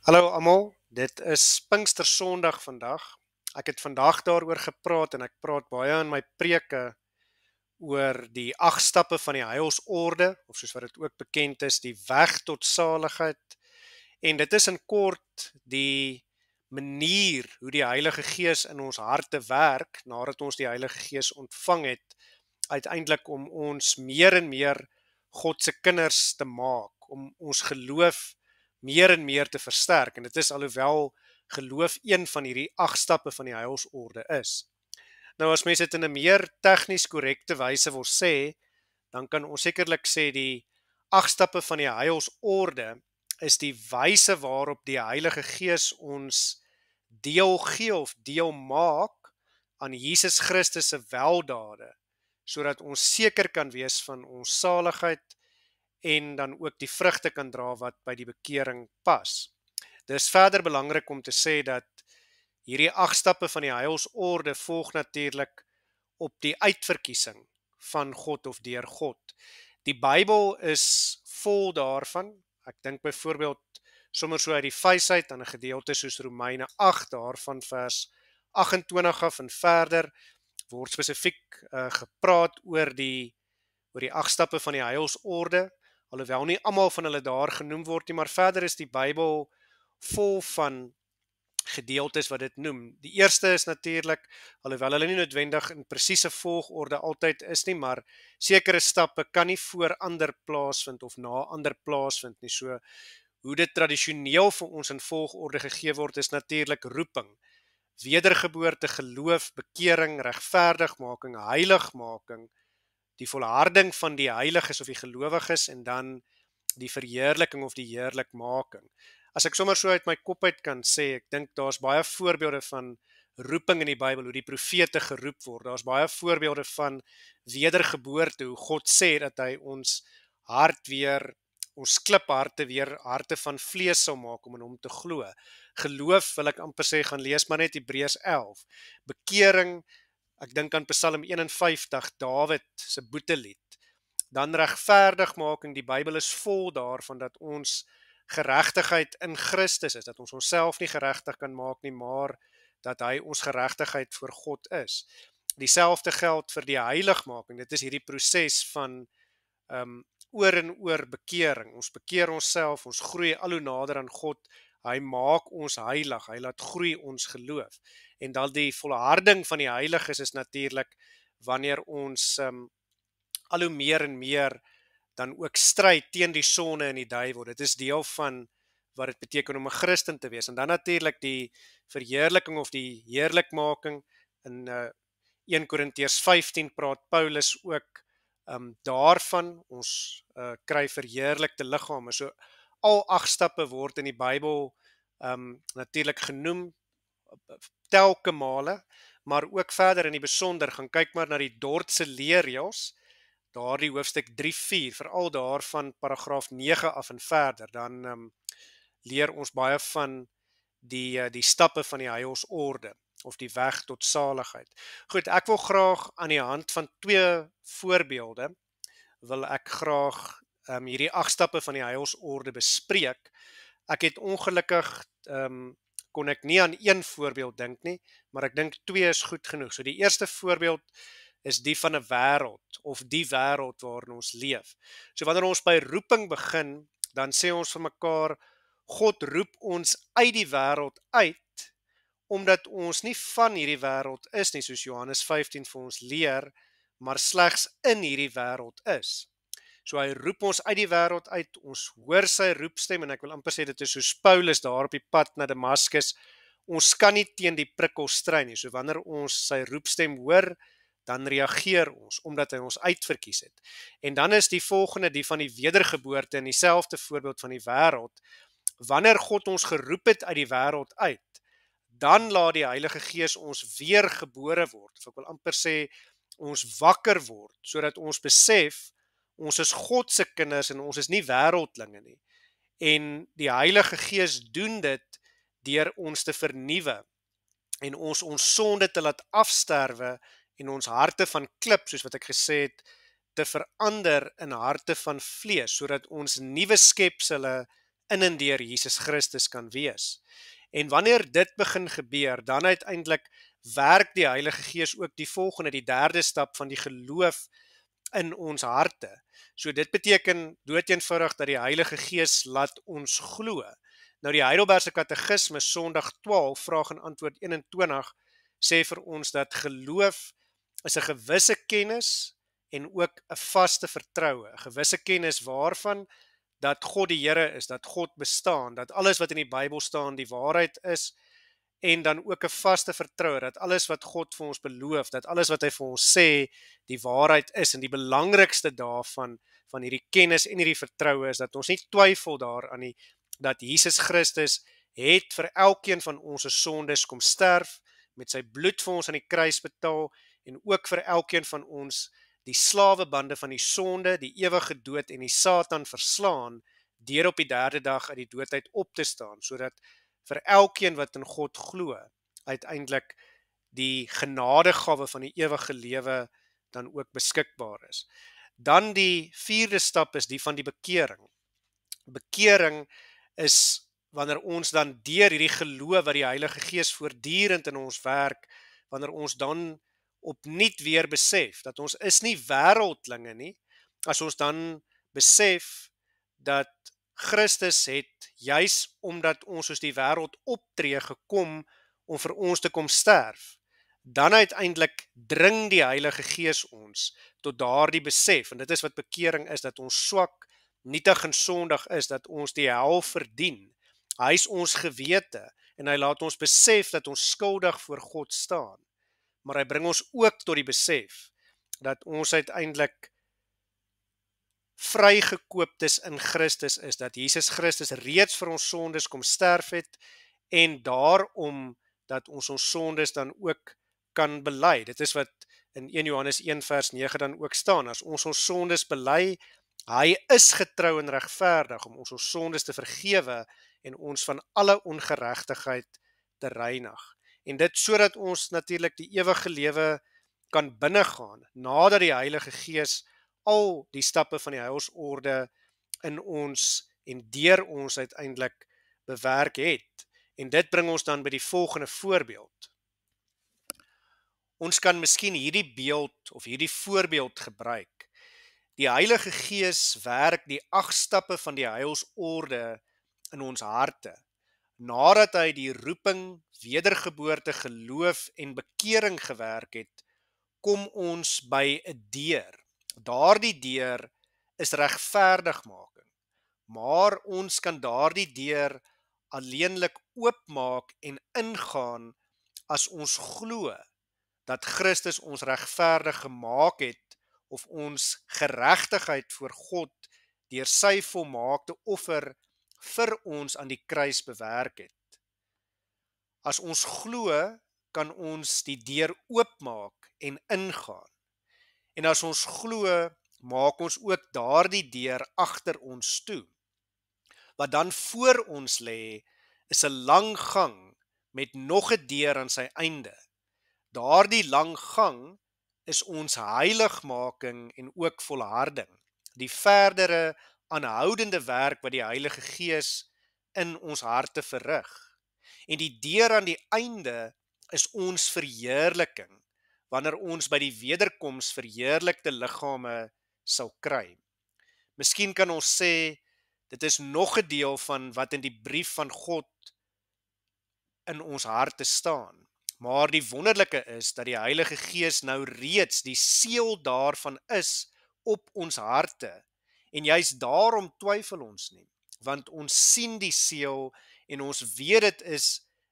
Hallo almal, dit is Pinkstersondag vandag. Ek het vandag daaroor gepraat en ek praat baie in my preke oor die 8 stappe van die heilsorde, of soos wat dit ook bekend is, die weg tot saligheid. En dit is in kort die manier hoe die Heilige Gees in ons harte werk nadat ons die Heilige Gees ontvang het, uiteindelik om ons meer en meer God se kinders te maak, om ons geloof meer en meer te versterk. En dit is alhoewel geloof een van hierdie 8 stappe van die heilsorde is. Nou as mense dit in 'n meer tegnies korrekte wyse wil sê, dan kan ons sekerlik sê die 8 stappe van die heilsorde is die wyse waarop die Heilige Gees ons deel gee of deel maak aan Jesus Christus se weldade, sodat ons seker kan wees van ons saligheid en dan ook die vrugte kan dra wat by die bekering pas. Dis verder belangrik om te sê dat hierdie 8 stappe van die heilsorde volg natuurlik op die uitverkiesing van God of deur God. Die Bybel is vol daarvan. Ek dink byvoorbeeld sommer so uit die vuis uit aan 'n gedeelte soos Romeine 8 daarvan vers 28 af en verder word spesifiek gepraat oor die 8 stappe van die heilsorde, alhoewel nie almal van hulle daar genoem word nie, maar verder is die Bybel vol van gedeeltes wat dit noem. Die eerste is natuurlik, alhoewel hulle nie noodwendig in presiese volgorde altyd is nie, maar sekere stappe kan nie voor ander plaasvind of na ander plaasvind nie. So hoe dit tradisioneel vir ons in volgorde gegee word is natuurlik roeping, wedergeboorte, geloof, bekering, regverdigmaking, heiligmaking, die volharding van die heiliges of die gelowiges en dan die verheerliking of die heerlikmaking. As ek sommer so uit my kop uit kan sê, ek dink daar's baie voorbeelde van roeping in die Bybel, hoe die profete geroep word. Daar's baie voorbeelde van wedergeboorte, hoe God sê dat hy ons hart weer, ons klipharte weer harte van vlees sal maak om in hom te glo. Geloof, wil ek amper sê, gaan lees maar net Hebreërs 11. Bekering, ek dink aan Psalm 51, Dawid se boetelied. Dan regverdigmaking, die Bybel is vol daarvan dat ons geregtigheid in Christus is, dat ons onsself nie geregtig kan maak nie, maar dat hy ons geregtigheid voor God is. Dieselfde geld vir die heiligmaking. Dit is hierdie proses van oor en oor bekering. Ons bekeer onsself, ons groei al hoe nader aan God. Hy maak ons heilig, hy laat groei ons geloof. En dan die volharding van die heiliges is natuurlik wanneer ons al hoe meer en meer dan ook stry teen die sonde en die duiwel. Dit is deel van wat dit beteken om 'n Christen te wees. En dan natuurlik die verheerliking of die heerlikmaking. In 1 Korintiërs 15 praat Paulus ook daarvan. Ons kry verheerlikte liggame. So al 8 stappe word in die Bybel natuurlik genoem telke male, maar ook verder in die besonder gaan kyk maar na die Dordtse leerreëls, daardie hoofstuk 3-4, veral daarvan paragraaf 9 af en verder, dan leer ons baie van die stappe van die heilsorde of die weg tot saligheid. Goed, ek wil graag aan die hand van 2 voorbeelde wil ek graag hierdie 8 stappe van die heilsorde bespreek. Ek het ongelukkig kon ek nie aan 1 voorbeeld dink nie, maar ek dink 2 is goed genoeg. So die eerste voorbeeld is die van 'n wêreld of die wêreld waarin ons leef. So wanneer ons by roeping begin, dan sê ons vir mekaar, God roep ons uit die wêreld uit, omdat ons nie van hierdie wêreld is nie, soos Johannes 15 vir ons leer, maar slegs in hierdie wêreld is. So hy roep ons uit die wêreld uit, ons hoor sy roepstem, en ek wil amper sê dit is soos Paulus daar op die pad na Damaskus, ons kan nie teen die prikkels stry nie, so wanneer ons sy roepstem hoor, dan reageer ons, omdat hy ons uitverkies het. En dan is die volgende, die van die wedergeboorte, in dieselfde voorbeeld van die wêreld. Wanneer God ons geroep het uit die wêreld uit, dan laat die Heilige Gees ons weergebore word, of ek wil amper sê, ons wakker word, sodat ons besef, ons is God se kinders en ons is nie wêreldlinge nie. En die Heilige Gees doen dit deur ons te vernuwe en ons sonde te laat afsterwe en ons harte van klip, soos wat ek gesê het, te verander in harte van vlees, sodat ons nuwe skepsele in en deur Jesus Christus kan wees. En wanneer dit begin gebeur, dan uiteindelik werk die Heilige Gees ook die volgende, die derde stap van die geloof in ons harte. So dit beteken doeteenvoudig dat die Heilige Gees laat ons glo. Nou die Heidelbergse Katekisme Sondag 12 vraag en antwoord 21 sê vir ons dat geloof is 'n gewisse kennis en ook 'n vaste vertroue. 'n Gewisse kennis waarvan dat God die Here is, dat God bestaan, dat alles wat in die Bybel staan die waarheid is, en dan ook 'n vaste vertroue dat alles wat God vir ons beloof, dat alles wat hy vir ons sê die waarheid is. En die belangrikste daarvan van hierdie kennis en hierdie vertroue is dat ons nie twyfel daaraan nie, dat Jesus Christus het vir elkeen van ons se sondes kom sterf, met sy bloed vir ons aan die kruis betaal, en ook vir elkeen van ons die slawebande van die sonde, die ewige dood en die Satan verslaan, deur op die derde dag uit die dood uit op te staan, sodat vir elkeen wat in God glo, uiteindelik die genadegawe van die ewige lewe dan ook beskikbaar is. Dan die vierde stap is die van die bekering. Bekering is wanneer ons dan deur hierdie geloof wat die Heilige Gees voortdurend in ons werk, wanneer ons dan opnuut weer besef dat ons is nie wêreldlinge nie, as ons dan besef dat Christus het juis omdat ons soos die wêreld optree gekom om vir ons te kom sterf, dan uiteindelik dring die Heilige Gees ons tot daardie besef, en dit is wat bekering is, dat ons swak, nietig en sondig is, dat ons die hel verdien. Hy is ons gewete en hy laat ons besef dat ons skuldig voor God staan. Maar hy bring ons ook tot die besef dat ons uiteindelik vrygekooptes in Christus is, dat Jesus Christus reeds vir ons sondes kom sterf het, en daarom dat ons sondes dan ook kan bely. Dit is wat in 1 Johannes 1 vers 9 dan ook staan, as ons sondes bely, hy is getrou en regverdig om ons sondes te vergewe en ons van alle ongeregtigheid te reinig. En dit sodat ons natuurlik die ewige lewe kan binnegaan, nadat die Heilige Gees al die stappe van die heilsorde in ons en deur ons uiteindelik bewerk het. En dit bring ons dan by die volgende voorbeeld. Ons kan miskien hierdie beeld of hierdie voorbeeld gebruik. Die Heilige Gees werk die 8 stappe van die heilsorde in ons harte. Nadat hy die roeping, wedergeboorte, geloof en bekering gewerk het, kom ons by 'n deur. Daardie deur is regverdigmaking, maar ons kan daardie deur alleenlik oopmaak en ingaan as ons glo dat Christus ons regverdig gemaak het, of ons geregtigheid voor God deur sy volmaakte offer vir ons aan die kruis bewerk het. As ons glo, kan ons die deur oopmaak en ingaan. En as ons glo, maak ons ook daardie deur agter ons toe. Wat dan voor ons lê, is 'n lang gang met nog 'n deur aan sy einde. Daardie lang gang is ons heiligmaking en ook volharding, die verdere aanhoudende werk wat die Heilige Gees in ons harte verrig. En die deur aan die einde is ons verheerliking, wanneer ons by die wederkoms verheerlikte liggame sal kry. Miskien kan ons sê, dit is nog 'n deel van wat in die brief van God in ons harte staan. Maar die wonderlike is dat die Heilige Gees nou reeds die seël daarvan is op ons harte. En juist daarom twyfel ons nie, want ons sien die seël en ons weet dit is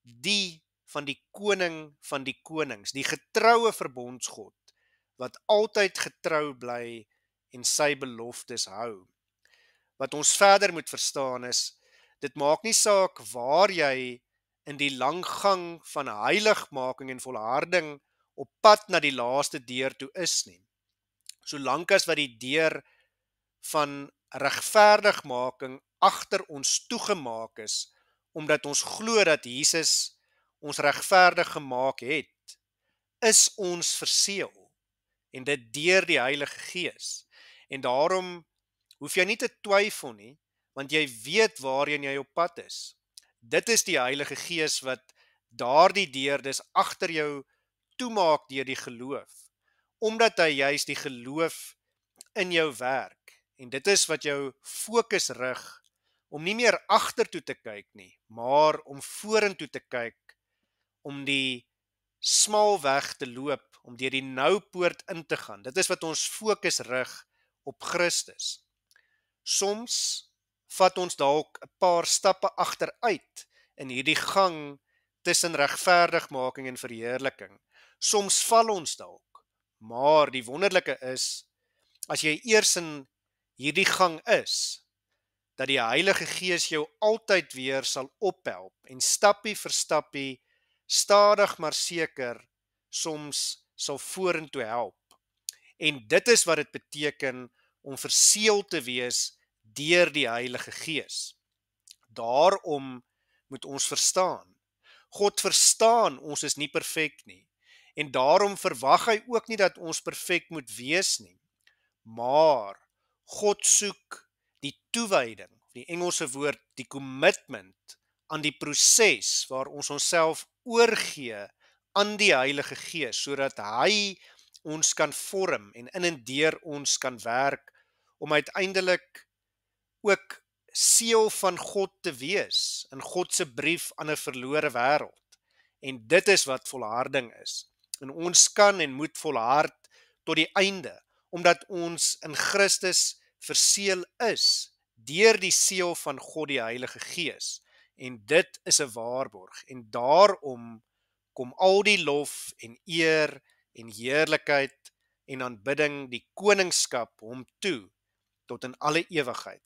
die van die koning van die konings, die getroue verbondsgod, wat altyd getrou bly en sy beloftes hou. Wat ons verder moet verstaan is, dit maak nie saak waar jy in die lang gang van heiligmaking en volharding op pad na die laaste deur toe is nie. Solank as wat die deur van regverdigmaking agter ons toegemaak is, omdat ons glo dat Jesus ons regverdig gemaak het, is ons verseël, en dit deur die Heilige Gees. En daarom hoef jy nie te twyfel nie, want jy weet waarheen jy op pad is. Dit is die Heilige Gees wat daardie deurdes agter jou toemaak deur die geloof, omdat hy juis die geloof in jou werk. En dit is wat jou fokus rig om nie meer agtertoe te kyk nie, maar om vorentoe te kyk, om die smal weg te loop, om deur die nou poort in te gaan. Dit is wat ons fokus rig op Christus. Soms vat ons dalk 'n paar stappe agteruit in hierdie gang tussen regverdigmaking en verheerliking. Soms val ons dalk, maar die wonderlike is, as jy eers in hierdie gang is, dat die Heilige Gees jou altyd weer sal ophelp en stappie vir stappie, stadig maar seker, soms sal vorentoe help. En dit is wat dit beteken om verseël te wees deur die Heilige Gees. Daarom moet ons verstaan. God verstaan ons is nie perfek nie. En daarom verwag hy ook nie dat ons perfek moet wees nie. Maar God soek die toewyding, die Engelse woord, die commitment aan die proses waar ons onsself oorgee aan die Heilige Gees, sodat hy ons kan vorm en deur ons kan werk, om uiteindelik ook seël van God te wees, in God se brief aan 'n verlore wêreld. En dit is wat volharding is. En ons kan en moet volhard tot die einde, omdat ons in Christus verseël is, deur die seël van God die Heilige Gees. En dit is 'n waarborg. En daarom kom al die lof en eer en heerlikheid en aanbidding, die koningskap hom toe, tot in alle ewigheid.